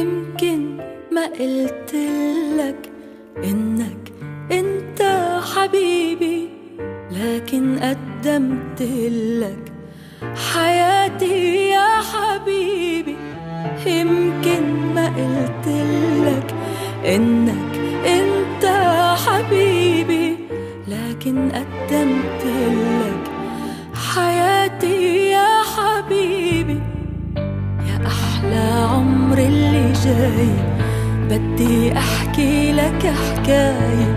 يمكن ما قلتلك إنك أنت حبيبي، لكن قدمتلك حياتي يا حبيبي. يمكن ما قلتلك إنك أنت حبيبي، لكن قدمتلك حياتي يا حبيبي. يا أحلى عمر اللي جاي، بدي أحكي لك حكاية.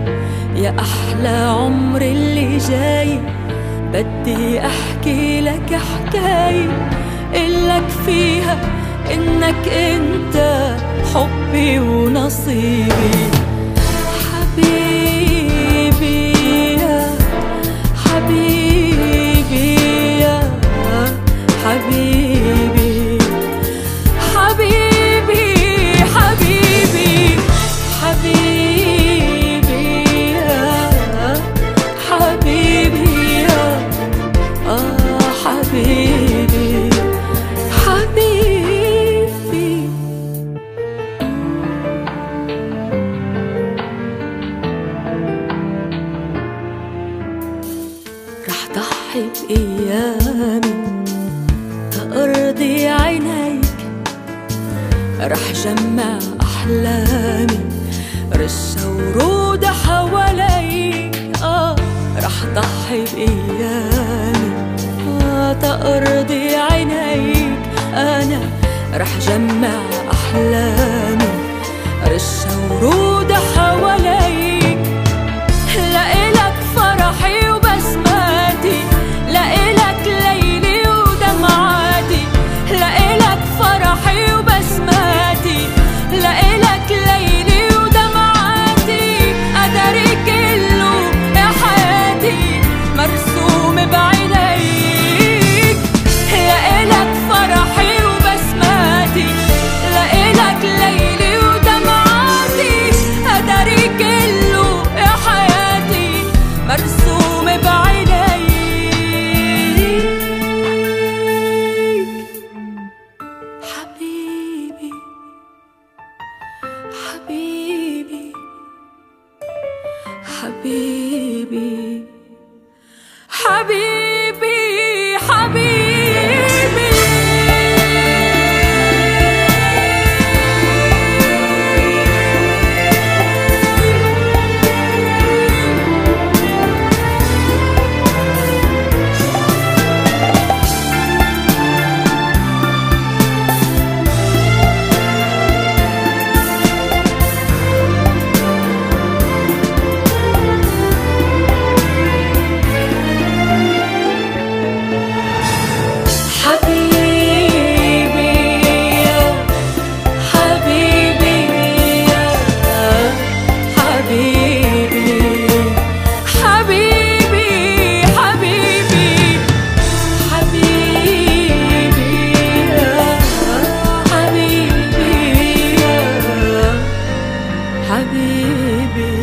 يا أحلى عمر اللي جاي، بدي أحكي لك حكاية إلك فيها إنك أنت حبي ونصيبي. حبيبي يا حبيبي يا حبيبي، حبيبي حبيبي حبيبي يا حبيبي يا حبيبي حبيبي. رح ضحي بأيامي تأرضي عينيك، رح جمع أحلامي رشة ورود حواليك. رح ضحي بأيامي تأرضي عينيك. أنا رح جمع أحلامي رشة ورود حواليك. لإلك فرحي وبسماتي، لإلك ليلي ودمعاتي. لإلك فرحي وبسماتي، لإلك ليلي ودمعاتي. قدري كله يا حياتي مرسوم بعينيك. لإلك فرحي وبسماتي، لإلك ليلي ودمعاتي. قدري كله يا حياتي مرسوم بعينيك. حبيبي حبيبي حبيبي حبيبي حبيبي. حبيبي